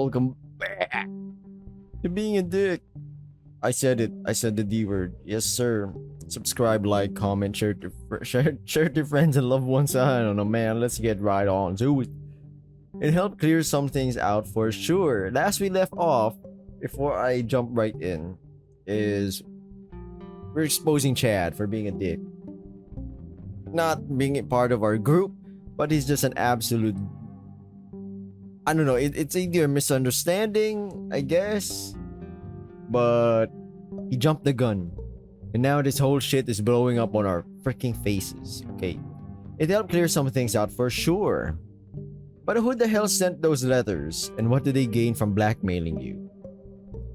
welcome back to being a dick. I said it. I said the D word. Yes, sir. Subscribe, like, comment, share to friends and loved ones. I don't know, man. Let's get right on to it. It helped clear some things out for sure. Last we left off, before I jump right in, is we're exposing Chad for being a dick. Not being a part of our group, but he's just an absolute... I don't know, it's either a misunderstanding, I guess. But he jumped the gun. And now this whole shit is blowing up on our freaking faces. Okay. It helped clear some things out for sure. But who the hell sent those letters? And what did they gain from blackmailing you?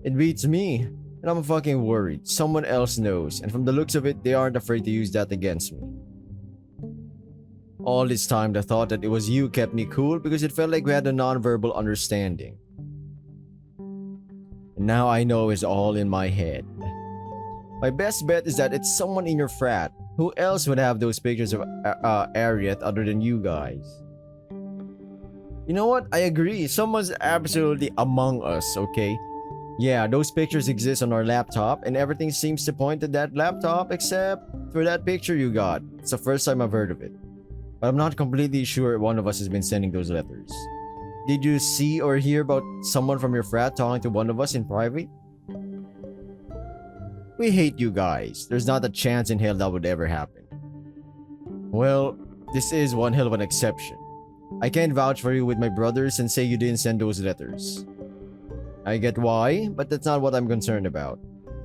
It beats me. And I'm fucking worried. Someone else knows. And from the looks of it, they aren't afraid to use that against me. All this time, the thought that it was you kept me cool because it felt like we had a non-verbal understanding. And now I know it's all in my head. My best bet is that it's someone in your frat. Who else would have those pictures of Arieth other than you guys? You know what? I agree. Someone's absolutely among us, okay? Yeah, those pictures exist on our laptop and everything seems to point to that laptop except for that picture you got. It's the first time I've heard of it. But I'm not completely sure one of us has been sending those letters. Did you see or hear about someone from your frat talking to one of us in private? We hate you guys. There's not a chance in hell that would ever happen. Well, this is one hell of an exception. I can't vouch for you with my brothers and say you didn't send those letters. I get why, but that's not what I'm concerned about.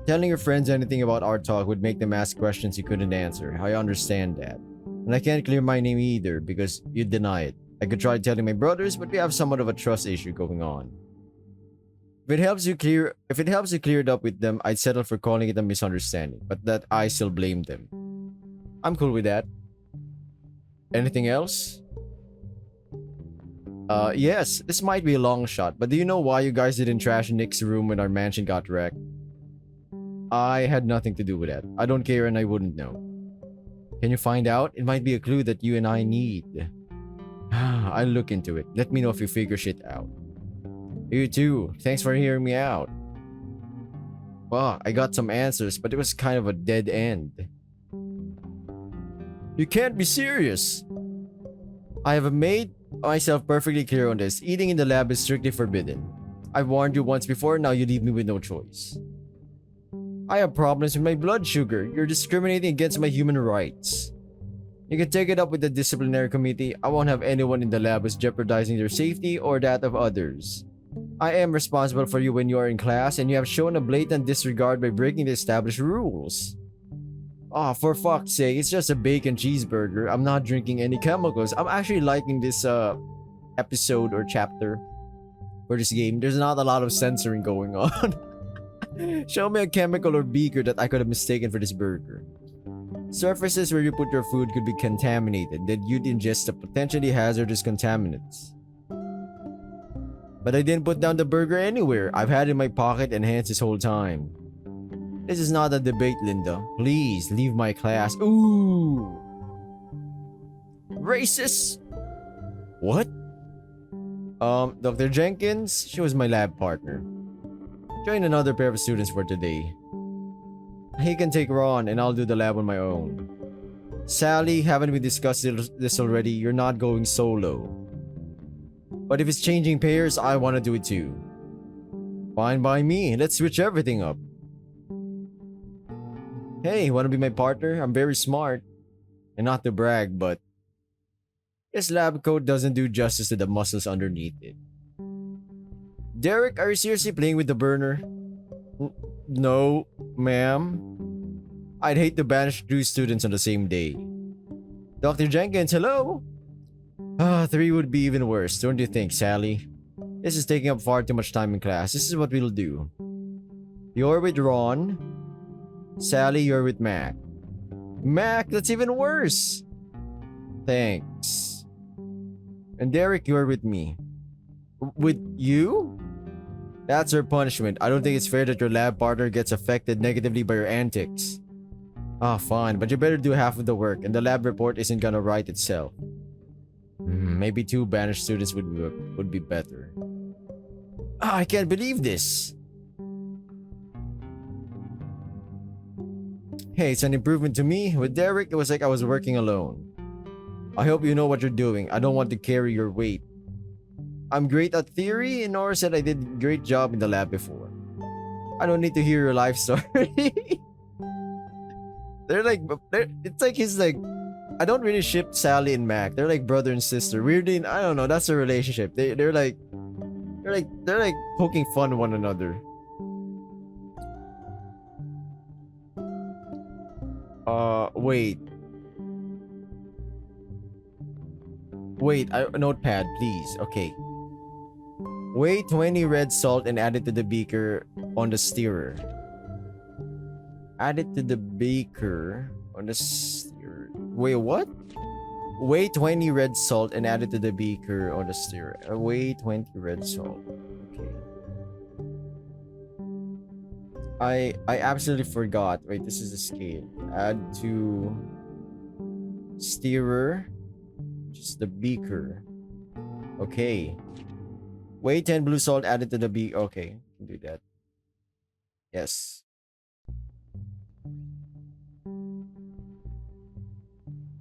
Telling your friends anything about our talk would make them ask questions you couldn't answer. I understand that. And I can't clear my name either because you deny it. I could try telling my brothers, but we have somewhat of a trust issue going on. If it helps you clear it up with them, I'd settle for calling it a misunderstanding, but that I still blame them. I'm cool with that. Anything else? Yes, this might be a long shot, but do you know why you guys didn't trash Nick's room when our mansion got wrecked? I had nothing to do with that. I don't care and I wouldn't know. Can you find out? It might be a clue that you and I need. I'll look into it. Let me know if you figure shit out. You too. Thanks for hearing me out. Well, I got some answers, but it was kind of a dead end. You can't be serious. I have made myself perfectly clear on this. Eating in the lab is strictly forbidden. I've warned you once before, now you leave me with no choice. I have problems with my blood sugar. You're discriminating against my human rights. You can take it up with the disciplinary committee. I won't have anyone in the lab who's jeopardizing their safety or that of others. I am responsible for you when you are in class, and you have shown a blatant disregard by breaking the established rules. Oh, for fuck's sake, it's just a bacon cheeseburger. I'm not drinking any chemicals. I'm actually liking this episode or chapter for this game. There's not a lot of censoring going on. Show me a chemical or beaker that I could have mistaken for this burger. Surfaces where you put your food could be contaminated, then you'd ingest the potentially hazardous contaminants. But I didn't put down the burger anywhere. I've had it in my pocket and hands this whole time. This is not a debate, Linda. Please, leave my class. Ooh! Racist! What? Dr. Jenkins, she was my lab partner. Join another pair of students for today. He can take Ron and I'll do the lab on my own. Sally, haven't we discussed this already? You're not going solo. But if it's changing pairs, I want to do it too. Fine by me. Let's switch everything up. Hey, wanna be my partner? I'm very smart. And not to brag, but this lab coat doesn't do justice to the muscles underneath it. Derek, are you seriously playing with the burner? No, ma'am. I'd hate to banish 2 students on the same day. Dr. Jenkins, hello? 3 would be even worse, don't you think, Sally? This is taking up far too much time in class. This is what we'll do. You're with Ron. Sally, you're with Mac. Mac, that's even worse. Thanks. And Derek, you're with me. With you? That's her punishment. I don't think it's fair that your lab partner gets affected negatively by your antics. Fine, but you better do half of the work and the lab report isn't gonna write itself. Maybe 2 banished students would be better. I can't believe this. Hey, it's an improvement to me. With Derek, it was like I was working alone. I hope you know what you're doing. I don't want to carry your weight. I'm great at theory, and Nora said I did a great job in the lab before. I don't need to hear your life story. It's like he's like, I don't really ship Sally and Mac. They're like brother and sister. Weirdly, I don't know. That's their relationship. They're like poking fun at one another. Wait. Wait, notepad, please. Okay. Weigh 20 red salt and add it to the beaker on the stirrer. Add it to the beaker on the stirrer. Wait, what? Weigh 20 red salt and add it to the beaker on the stirrer. Weigh 20 red salt. Okay. I absolutely forgot. Wait, this is the scale. Add to stirrer. Just the beaker. Okay. Weigh 10 blue salt added to the beaker. Okay, can do that. Yes.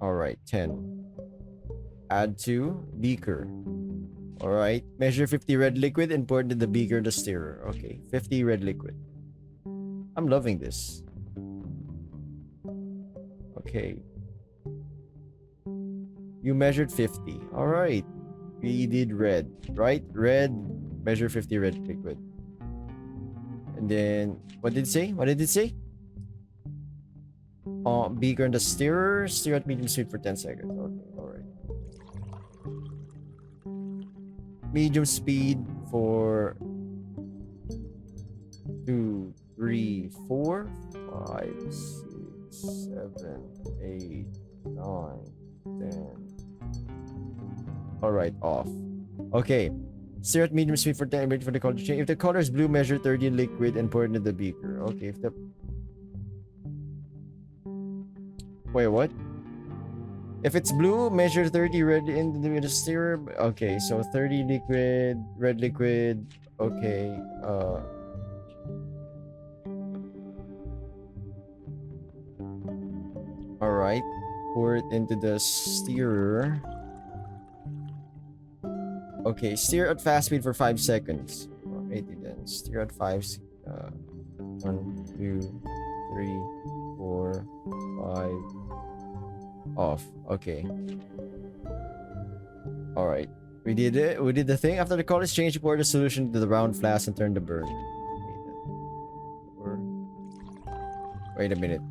Alright, 10. Add to beaker. Alright. Measure 50 red liquid and pour into the beaker the stirrer. Okay, 50 red liquid. I'm loving this. Okay. You measured 50. Alright. We did red. Right? Red. Measure 50 red liquid. And then, what did it say? What did it say? Beaker in the stirrer. Stir at medium speed for 10 seconds. Okay, alright. Medium speed for 2, 3, 4, 5, 6, 7, 8, 9, 10. Alright, off. Okay. Stir at medium speed for 10 minutes for the color to change. If the color is blue, measure 30 liquid and pour it into the beaker. Okay, if the... Wait, what? If it's blue, measure 30 red in the stirrer. Okay, so 30 liquid, red liquid. Okay, alright. Pour it into the stirrer. Okay, stir at fast speed for 5 seconds. Alright, then. Stir at 5. 1, 2, 3, 4, 5. Off. Okay. Alright. We did it. We did the thing. After the color is changed, pour the solution to the round flask and turn the burner. Wait a minute.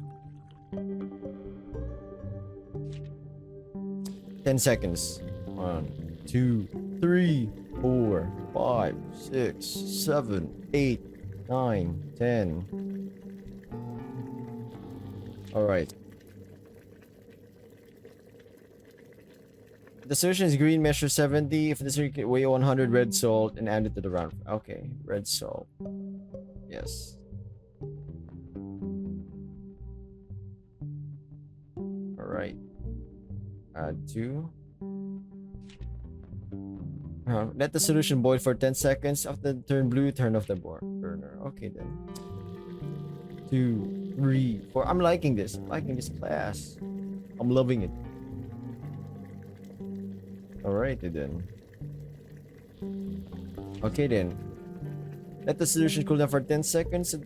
10 seconds. 1, 2, 3, 4, 5, 6, 7, 8, 9, 10. Alright. The solution is green, measure 70. If the solution weigh 100 red salt and add it to the round. Okay, red salt. Yes. Alright. Add 2. Let the solution boil for 10 seconds. After turn blue, turn off the burner. Okay then. 2, 3, 4. I'm liking this. I'm liking this class. I'm loving it. Alright then. Okay then. Let the solution cool down for 10 seconds. If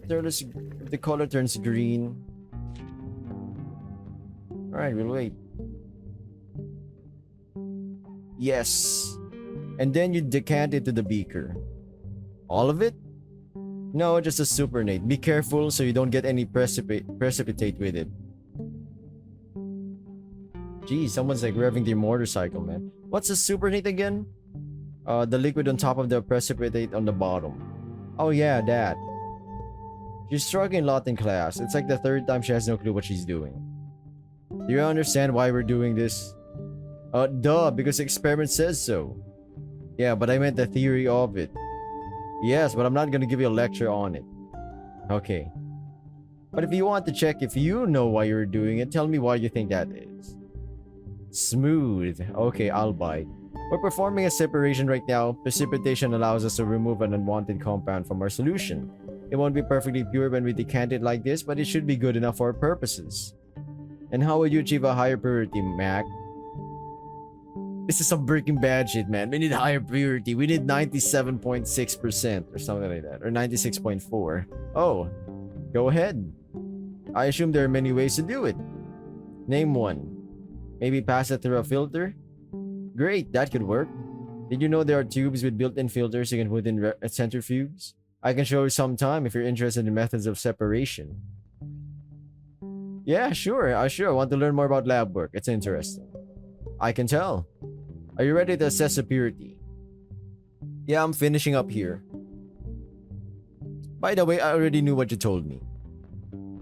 the color turns green. Alright, we'll wait. Yes. And then you decant it to the beaker. All of it? No, just a supernate. Be careful so you don't get any precipitate with it. Gee, someone's like revving their motorcycle, man. What's a supernate again? The liquid on top of the precipitate on the bottom. Oh yeah, that. She's struggling a lot in class. It's like the third time she has no clue what she's doing. Do you understand why we're doing this? Duh, because the experiment says so. Yeah, but I meant the theory of it. Yes, but I'm not gonna give you a lecture on it. Okay. But if you want to check if you know why you're doing it, tell me why you think that is. Smooth. Okay, I'll bite. We're performing a separation right now. Precipitation allows us to remove an unwanted compound from our solution. It won't be perfectly pure when we decant it like this, but it should be good enough for our purposes. And how would you achieve a higher purity, Mac? This is some Breaking Bad shit, man. We need higher purity. We need 97.6% or something like that. Or 96.4. Oh, go ahead. I assume there are many ways to do it. Name one. Maybe pass it through a filter? Great, that could work. Did you know there are tubes with built-in filters you can put in centrifuges? I can show you sometime if you're interested in methods of separation. Yeah, sure. I want to learn more about lab work. It's interesting. I can tell. Are you ready to assess the purity? Yeah, I'm finishing up here. By the way, I already knew what you told me.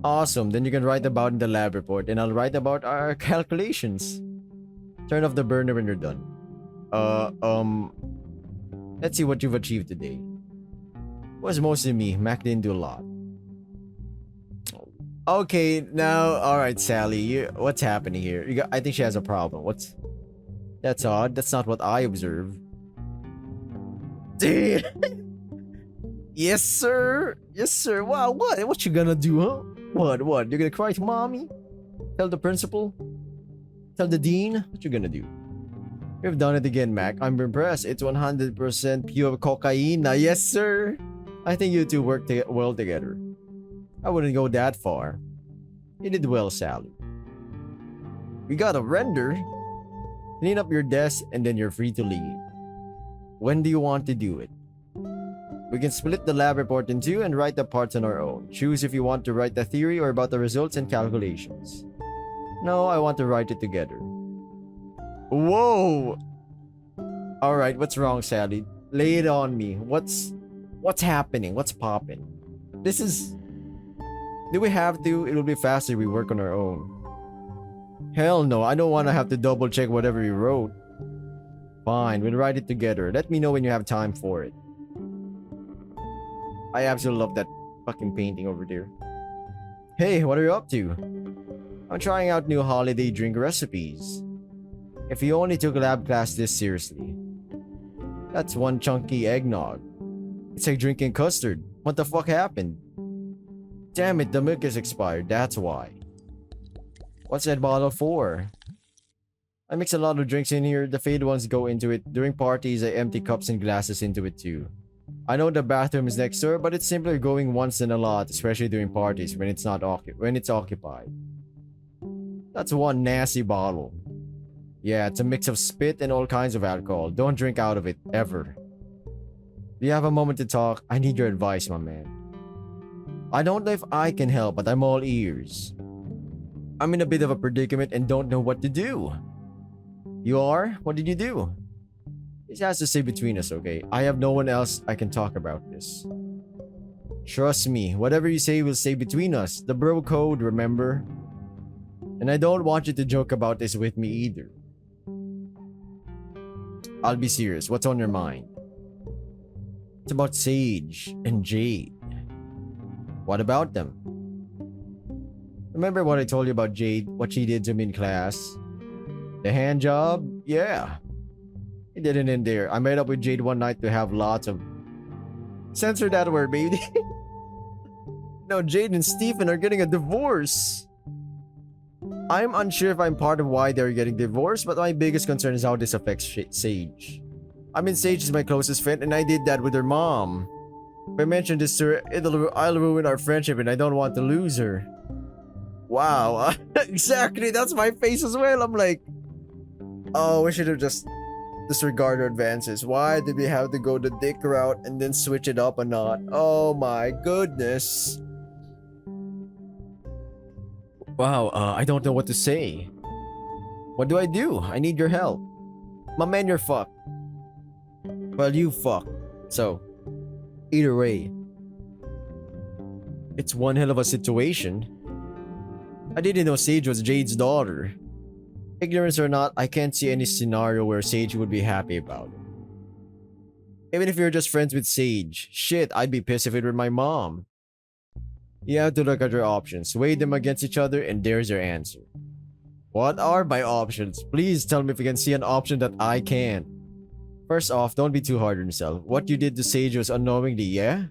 Awesome, then you can write about in the lab report and I'll write about our calculations. Turn off the burner when you're done. Let's see what you've achieved today. It was mostly me. Mac didn't do a lot. Okay, now, alright, Sally. What's happening here? I think she has a problem. That's odd. That's not what I observe. Damn. Yes, sir. Yes, sir. Wow, what you gonna do, huh? What? You're gonna cry to mommy? Tell the principal? Tell the dean? What you gonna do? You've done it again, Mac. I'm impressed. It's 100% pure cocaine. Yes, sir. I think you two work well together. I wouldn't go that far. You did well, Sally. We got a render. Clean up your desk and then you're free to leave. When do you want to do it? We can split the lab report in two and write the parts on our own. Choose if you want to write the theory or about the results and calculations. No, I want to write it together. Whoa! Alright, what's wrong, Sally? Lay it on me. What's happening? What's popping? Do we have to? It'll be faster if we work on our own. Hell no, I don't want to have to double check whatever you wrote. Fine, we'll write it together. Let me know when you have time for it. I absolutely love that fucking painting over there. Hey, what are you up to? I'm trying out new holiday drink recipes. If you only took a lab class this seriously. That's one chunky eggnog. It's like drinking custard. What the fuck happened? Damn it, the milk is expired, that's why. What's that bottle for? I mix a lot of drinks in here. The fade ones go into it. During parties, I empty cups and glasses into it too. I know the bathroom is next door, but it's simpler going once than a lot, especially during parties when it's occupied. That's one nasty bottle. Yeah, it's a mix of spit and all kinds of alcohol. Don't drink out of it, ever. Do you have a moment to talk? I need your advice, my man. I don't know if I can help, but I'm all ears. I'm in a bit of a predicament and don't know what to do. You are? What did you do? This has to stay between us, okay? I have no one else I can talk about this. Trust me, whatever you say will stay between us. The bro code, remember? And I don't want you to joke about this with me either. I'll be serious. What's on your mind? It's about Sage and Jade. What about them? Remember what I told you about Jade? What she did to me in class? The hand job? Yeah. It didn't end there. I met up with Jade one night to have lots of... Censor that word, baby. No, Jade and Stephen are getting a divorce. I'm unsure if I'm part of why they're getting divorced, but my biggest concern is how this affects Sage. I mean, Sage is my closest friend and I did that with her mom. If I mention this to her, I'll ruin our friendship and I don't want to lose her. Wow, exactly, that's my face as well. I'm like, oh, we should have just disregarded our advances. Why did we have to go the dick route and then switch it up a knot? Oh my goodness. Wow, I don't know what to say. What do I do? I need your help. My man, you're fucked. Well, you fucked. So, either way, it's one hell of a situation. I didn't know Sage was Jade's daughter. Ignorance or not, I can't see any scenario where Sage would be happy about it. Even if you're just friends with Sage, shit, I'd be pissed if it were my mom. You have to look at your options, weigh them against each other, and there's your answer. What are my options? Please tell me if you can see an option that I can't. First off, don't be too hard on yourself. What you did to Sage was unknowingly, yeah?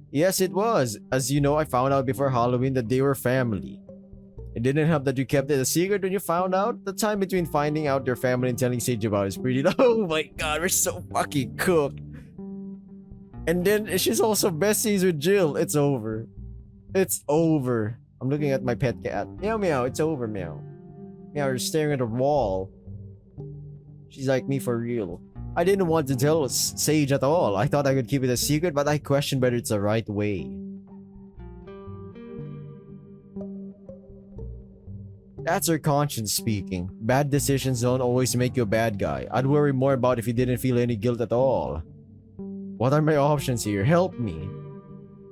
Yes, it was. As you know, I found out before Halloween that they were family. It didn't help that you kept it a secret when you found out. The time between finding out their family and telling Sage about it is pretty long. Oh my god, we're so fucking cooked. And then she's also besties with Jill. It's over. It's over. I'm looking at my pet cat. Meow meow, it's over, meow. Meow, you're staring at a wall. She's like me for real. I didn't want to tell Sage at all. I thought I could keep it a secret, but I questioned whether it's the right way. That's her conscience speaking. Bad decisions don't always make you a bad guy. I'd worry more about if you didn't feel any guilt at all. What are my options here? Help me.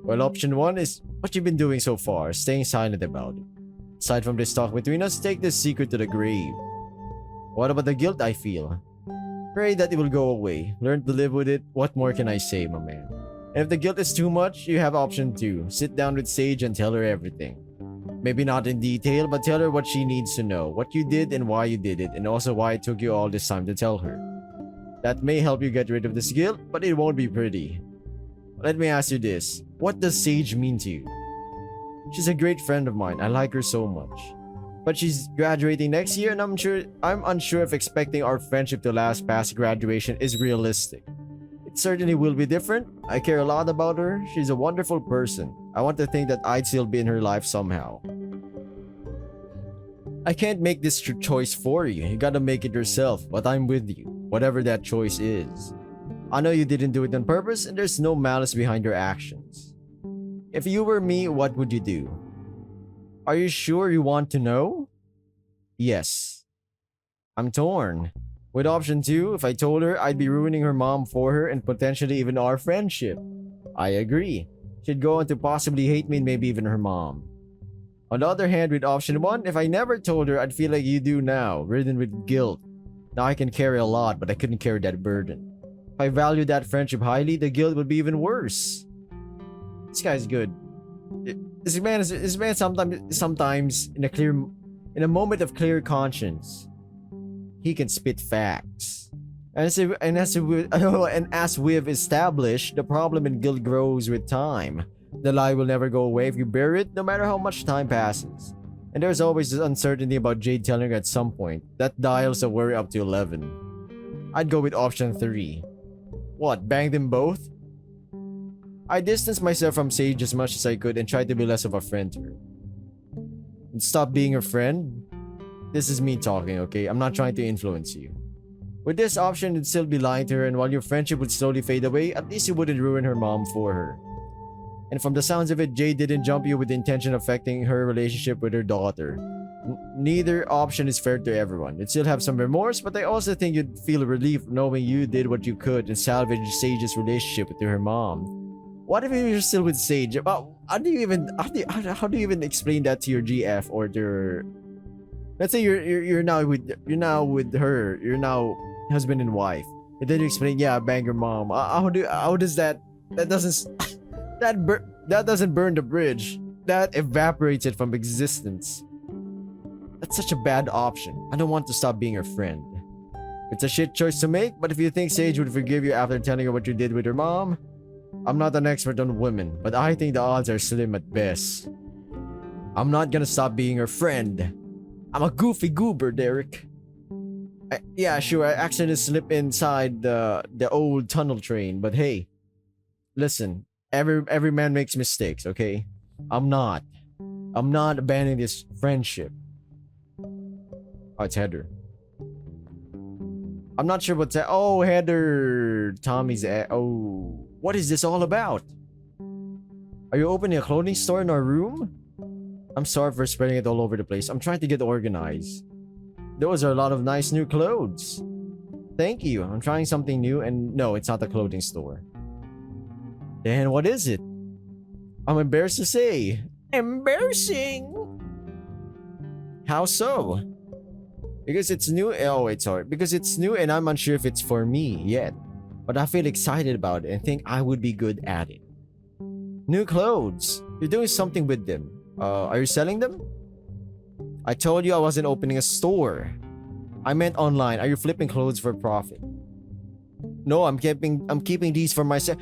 Well, option 1 is what you've been doing so far, staying silent about it. Aside from this talk between us, take this secret to the grave. What about the guilt I feel? Pray that it will go away. Learn to live with it. What more can I say, my man? And if the guilt is too much, you have option 2. Sit down with Sage and tell her everything. Maybe not in detail, but tell her what she needs to know. What you did and why you did it, and also why it took you all this time to tell her. That may help you get rid of this guilt, but it won't be pretty. Let me ask you this. What does Sage mean to you? She's a great friend of mine. I like her so much. But she's graduating next year, and I'm unsure if expecting our friendship to last past graduation is realistic. It certainly will be different. I care a lot about her. She's a wonderful person. I want to think that I'd still be in her life somehow. I can't make this choice for you. You gotta make it yourself, but I'm with you, whatever that choice is. I know you didn't do it on purpose, and there's no malice behind your actions. If you were me, what would you do? Are you sure you want to know? Yes. I'm torn. With option 2, if I told her, I'd be ruining her mom for her and potentially even our friendship. I agree. She'd go on to possibly hate me and maybe even her mom. On the other hand, with option 1, if I never told her, I'd feel like you do now, ridden with guilt. Now I can carry a lot, but I couldn't carry that burden. If I value that friendship highly, the guilt would be even worse. This guy's good. This man sometimes in a moment of clear conscience, he can spit facts. As we've established, the problem in guilt grows with time. The lie will never go away if you bury it, no matter how much time passes. And there's always this uncertainty about Jade telling her at some point. That dials the worry up to 11. I'd go with option 3. What, bang them both? I distanced myself from Sage as much as I could and tried to be less of a friend to her. And stop being her friend? This is me talking, okay? I'm not trying to influence you. With this option, you'd still be lying to her, and while your friendship would slowly fade away, at least you wouldn't ruin her mom for her. And from the sounds of it, Jade didn't jump you with the intention of affecting her relationship with her daughter. Neither option is fair to everyone. You'd still have some remorse, but I also think you'd feel relief knowing you did what you could and salvage Sage's relationship with her mom. What if you're still with Sage? Well, how do you even explain that to your GF or to your... Let's say you're now with her. You're now husband and wife. And then you explain, yeah, I bang your mom. How does that doesn't that doesn't burn the bridge. That evaporates it from existence. That's such a bad option. I don't want to stop being her friend. It's a shit choice to make, but if you think Sage would forgive you after telling her what you did with her mom, I'm not an expert on women, but I think the odds are slim at best. I'm not gonna stop being her friend. I'm a goofy goober, Derek. Yeah, sure, I accidentally slipped inside the old tunnel train, but hey, listen, every man makes mistakes, okay? I'm not abandoning this friendship. Oh, it's Heather. I'm not sure what's that. Oh, Heather. Tommy's oh. What is this all about? Are you opening a clothing store in our room? I'm sorry for spreading it all over the place. I'm trying to get organized. Those are a lot of nice new clothes. Thank you. I'm trying something new, and no, it's not a clothing store. Then what is it? I'm embarrassed to say. Embarrassing. How so? Because it's new. Oh, wait, sorry. Because it's new and I'm unsure if it's for me yet. But I feel excited about it and think I would be good at it. New clothes. You're doing something with them. Are you selling them? I told you I wasn't opening a store. I meant online. Are you flipping clothes for profit? No, I'm keeping these for myself.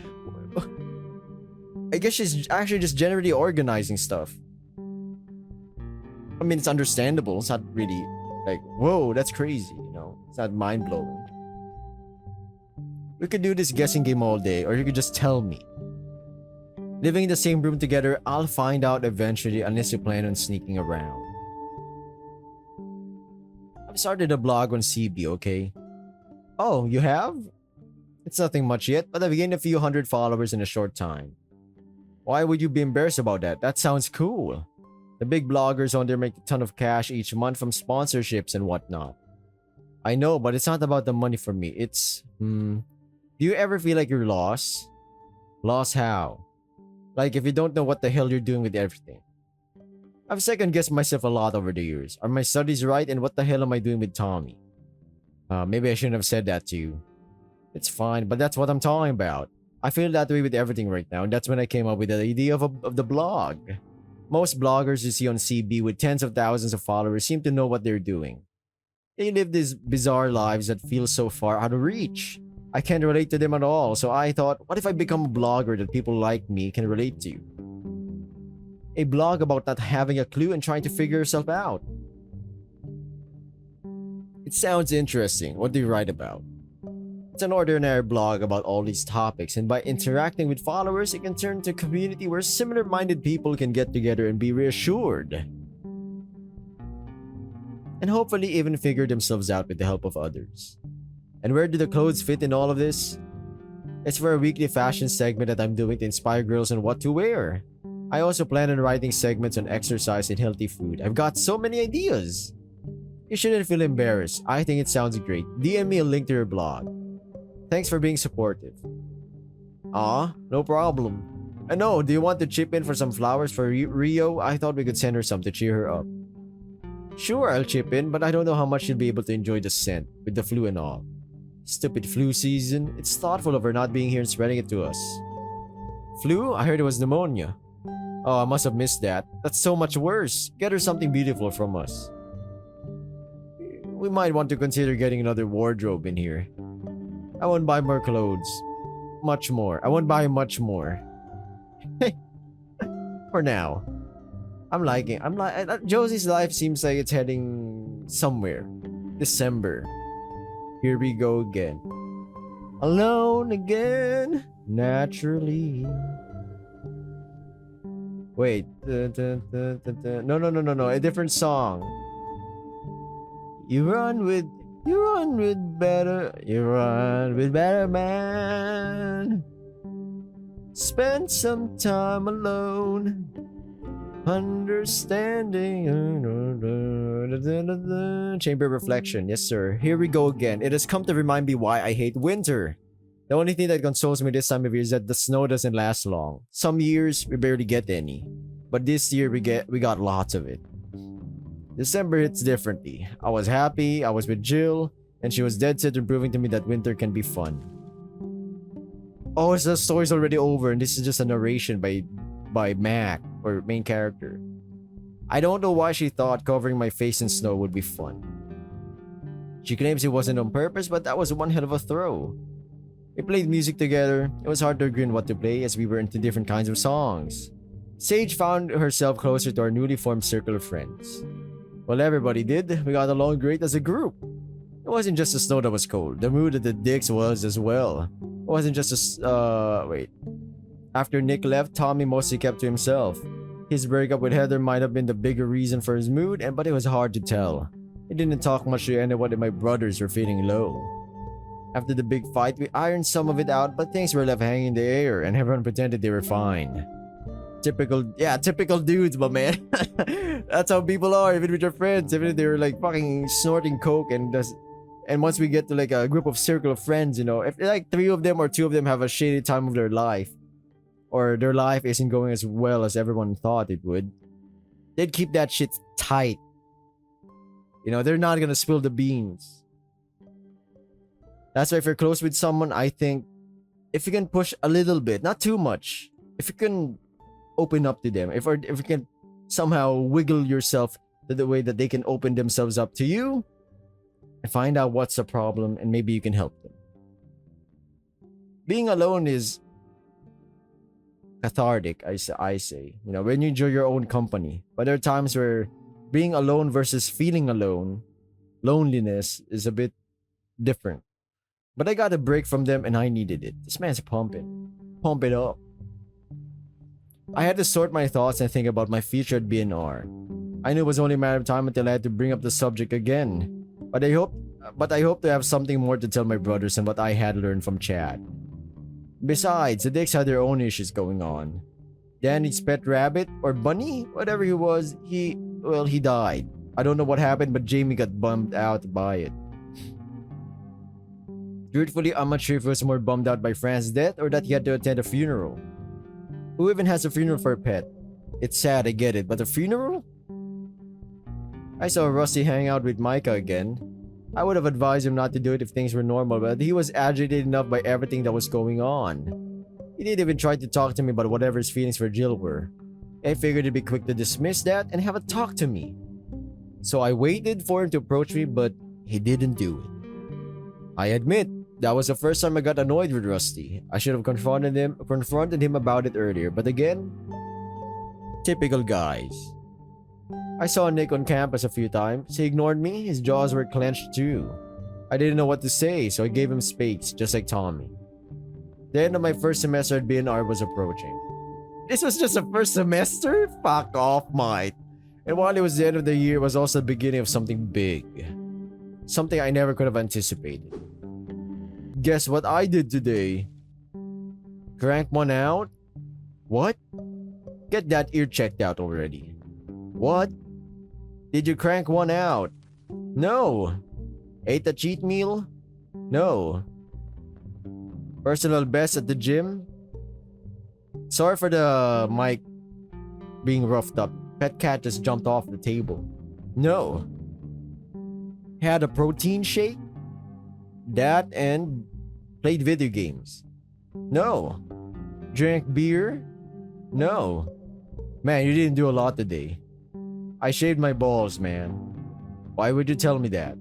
I guess she's actually just generally organizing stuff. I mean, it's understandable. It's not really like, whoa, that's crazy, you know? It's not mind blowing. We could do this guessing game all day, or you could just tell me. Living in the same room together, I'll find out eventually unless you plan on sneaking around. I've started a blog on CB, okay? Oh, you have? It's nothing much yet, but I've gained a few hundred followers in a short time. Why would you be embarrassed about that? That sounds cool. The big bloggers on there make a ton of cash each month from sponsorships and whatnot. I know, but it's not about the money for me. It's, do you ever feel like you're lost? Lost how? Like if you don't know what the hell you're doing with everything. I've second guessed myself a lot over the years. Are my studies right, and what the hell am I doing with Tommy? Maybe I shouldn't have said that to you. It's fine, but that's what I'm talking about. I feel that way with everything right now, and that's when I came up with the idea of the blog. Most bloggers you see on CB with tens of thousands of followers seem to know what they're doing. They live these bizarre lives that feel so far out of reach. I can't relate to them at all, so I thought, what if I become a blogger that people like me can relate to? A blog about not having a clue and trying to figure yourself out. It sounds interesting. What do you write about? It's an ordinary blog about all these topics, and by interacting with followers, it can turn into a community where similar-minded people can get together and be reassured. And hopefully even figure themselves out with the help of others. And where do the clothes fit in all of this? It's for a weekly fashion segment that I'm doing to inspire girls on what to wear. I also plan on writing segments on exercise and healthy food. I've got so many ideas. You shouldn't feel embarrassed. I think it sounds great. DM me a link to your blog. Thanks for being supportive. Aw, no problem. And no, do you want to chip in for some flowers for Rio? I thought we could send her some to cheer her up. Sure, I'll chip in, but I don't know how much she'll be able to enjoy the scent, with the flu and all. Stupid flu season. It's thoughtful of her not being here and spreading it to us. Flu? I heard it was pneumonia. Oh, I must have missed that. That's so much worse. Get her something beautiful from us. We might want to consider getting another wardrobe in here. I won't buy more clothes. Much more. I won't buy much more. For now. Josie's life seems like it's heading somewhere. December. Here we go again. Alone again. Naturally. Wait. No. A different song. You run with better man. Spend some time alone. Understanding. Chamber of reflection. Yes, sir. Here we go again. It has come to remind me why I hate winter. The only thing that consoles me this time of year is that the snow doesn't last long. Some years we barely get any, but this year we got lots of it. December hits differently. I was happy, I was with Jill, and she was dead set on proving to me that winter can be fun. Oh, so the story's already over, and this is just a narration by Mac, or main character. I don't know why she thought covering my face in snow would be fun. She claims it wasn't on purpose, but that was one hell of a throw. We played music together. It was hard to agree on what to play as we were into different kinds of songs. Sage found herself closer to our newly formed circle of friends. Well, everybody did. We got along great as a group. It wasn't just the snow that was cold. The mood of the dicks was as well. It wasn't just wait. After Nick left, Tommy mostly kept to himself. His breakup with Heather might have been the bigger reason for his mood, but it was hard to tell. He didn't talk much to anyone, and my brothers were feeling low. After the big fight, we ironed some of it out, but things were left hanging in the air, and everyone pretended they were fine. Typical dudes, my man. That's how people are, even with your friends. Even if they're like fucking snorting coke and once we get to like a group of circle of friends, you know, if like 3 of them or 2 of them have a shady time of their life, or their life isn't going as well as everyone thought it would, they'd keep that shit tight. You know, they're not gonna spill the beans. That's why if you're close with someone, I think if you can push a little bit, not too much, if you can open up to them, if you can somehow wiggle yourself to the way that they can open themselves up to you and find out what's the problem, and maybe you can help them. Being alone is cathartic, I say. You know, when you enjoy your own company. But there are times where being alone versus feeling alone, loneliness is a bit different. But I got a break from them and I needed it. This man's pumping. Pump it up. I had to sort my thoughts and think about my future at BNR. I knew it was only a matter of time until I had to bring up the subject again. But I hope to have something more to tell my brothers than what I had learned from Chad. Besides, the Dicks had their own issues going on. Danny's pet rabbit, or bunny, whatever he was, he died. I don't know what happened, but Jamie got bummed out by it. Truthfully, I'm not sure if he was more bummed out by Fran's death or that he had to attend a funeral. Who even has a funeral for a pet? It's sad, I get it, but a funeral? I saw Rusty hang out with Micah again. I would have advised him not to do it if things were normal, but he was agitated enough by everything that was going on. He didn't even try to talk to me about whatever his feelings for Jill were. I figured he'd be quick to dismiss that and have a talk to me. So I waited for him to approach me, but he didn't do it. I admit, that was the first time I got annoyed with Rusty. I should have confronted him about it earlier, but again, typical guys. I saw Nick on campus a few times. He ignored me. His jaws were clenched too. I didn't know what to say, so I gave him space, just like Tommy. The end of my first semester at BNR was approaching. This was just the first semester? Fuck off, mate. And while it was the end of the year, it was also the beginning of something big. Something I never could have anticipated. Guess what I did today? Crank one out? What? Get that ear checked out already. What? Did you crank one out? No. Ate a cheat meal? No. Personal best at the gym? Sorry for the mic being roughed up. Pet cat just jumped off the table. No. Had a protein shake? That and played video games? No. Drank beer? No. Man, you didn't do a lot today. I shaved my balls, man. Why would you tell me that?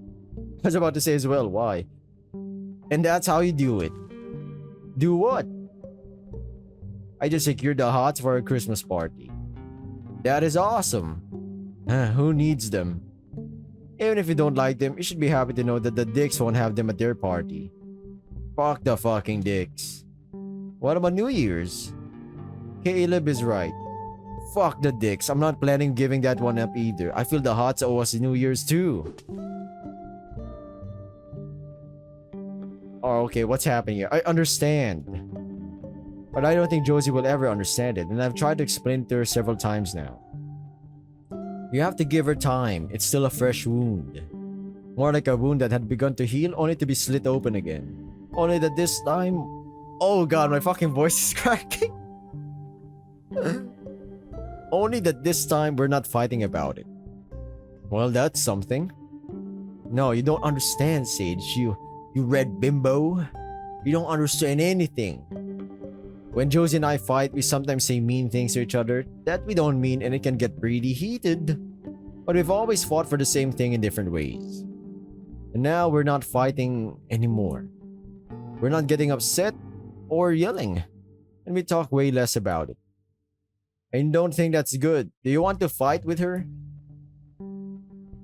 I was about to say as well, why? And that's how you do it. Do what? I just secured the hots for a Christmas party. That is awesome. Who needs them? Even if you don't like them, you should be happy to know that the Dicks won't have them at their party. Fuck the fucking Dicks. What about New Year's? Caleb is right. Fuck the Dicks. I'm not planning giving that one up either. I feel the Hots owe us New Year's too. Oh, okay, what's happening here? I understand. But I don't think Josie will ever understand it, and I've tried to explain it to her several times now. You have to give her time. It's still a fresh wound. More like a wound that had begun to heal, only to be slit open again. Only that this time... Oh god, my fucking voice is cracking. Only that this time we're not fighting about it. Well, that's something. No, you don't understand, Sage. You red bimbo. You don't understand anything. When Josie and I fight, we sometimes say mean things to each other that we don't mean, and it can get pretty heated. But we've always fought for the same thing in different ways. And now we're not fighting anymore. We're not getting upset or yelling. And we talk way less about it. I don't think that's good. Do you want to fight with her?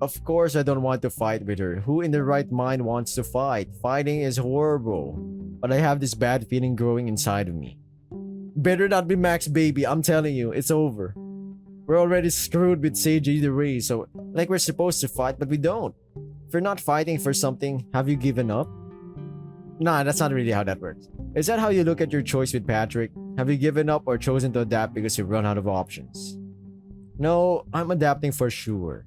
Of course I don't want to fight with her. Who in their right mind wants to fight? Fighting is horrible. But I have this bad feeling growing inside of me. Better not be Max, baby. I'm telling you, it's over. We're already screwed with Sage either way, so like we're supposed to fight, but we don't. If you're not fighting for something, have you given up? Nah, that's not really how that works. Is that how you look at your choice with Patrick? Have you given up or chosen to adapt because you've run out of options? No, I'm adapting for sure.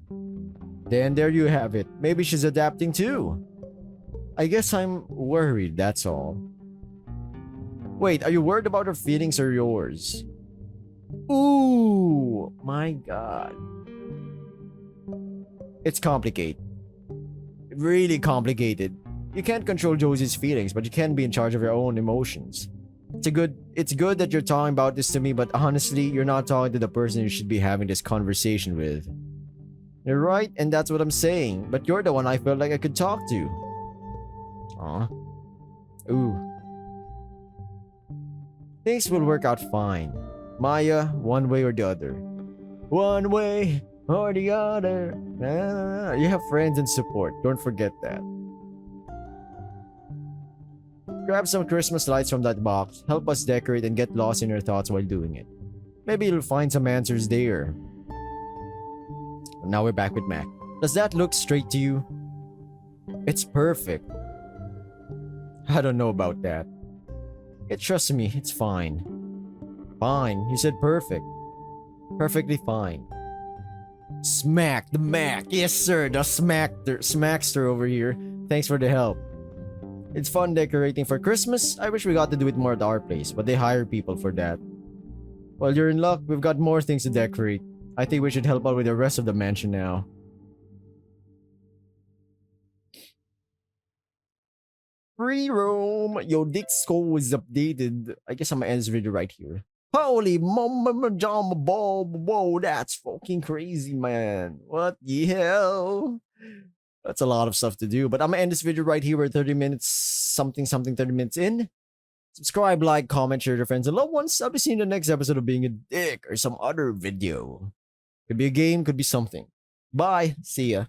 Then there you have it. Maybe she's adapting too. I guess I'm worried, that's all. Wait, are you worried about her feelings or yours? Ooh, my god. It's complicated. Really complicated. You can't control Josie's feelings, but you can be in charge of your own emotions. It's good that you're talking about this to me, but honestly, you're not talking to the person you should be having this conversation with. You're right, and that's what I'm saying, but you're the one I felt like I could talk to. Aw. Ooh. Things will work out fine. Maya, one way or the other. One way or the other. You have friends and support. Don't forget that. Grab some Christmas lights from that box. Help us decorate and get lost in your thoughts while doing it. Maybe you'll find some answers there. Now we're back with Mac. Does that look straight to you? It's perfect. I don't know about that. Trust me, it's fine. Fine, you said perfect. Perfectly fine. Smack the Mac. Yes, sir, the Smackster over here. Thanks for the help. It's fun decorating for Christmas. I wish we got to do it more at our place, but they hire people for that. Well, you're in luck. We've got more things to decorate. I think we should help out with the rest of the mansion now. Free roam. Yo, Dick's score is updated. I guess I'm gonna end this video right here. Holy mama jama ball. Whoa, that's fucking crazy, man. What the hell? That's a lot of stuff to do. But I'm gonna end this video right here. We're 30 minutes, something, 30 minutes in. Subscribe, like, comment, share to friends and loved ones. I'll be seeing you in the next episode of Being a Dick or some other video. Could be a game, could be something. Bye. See ya.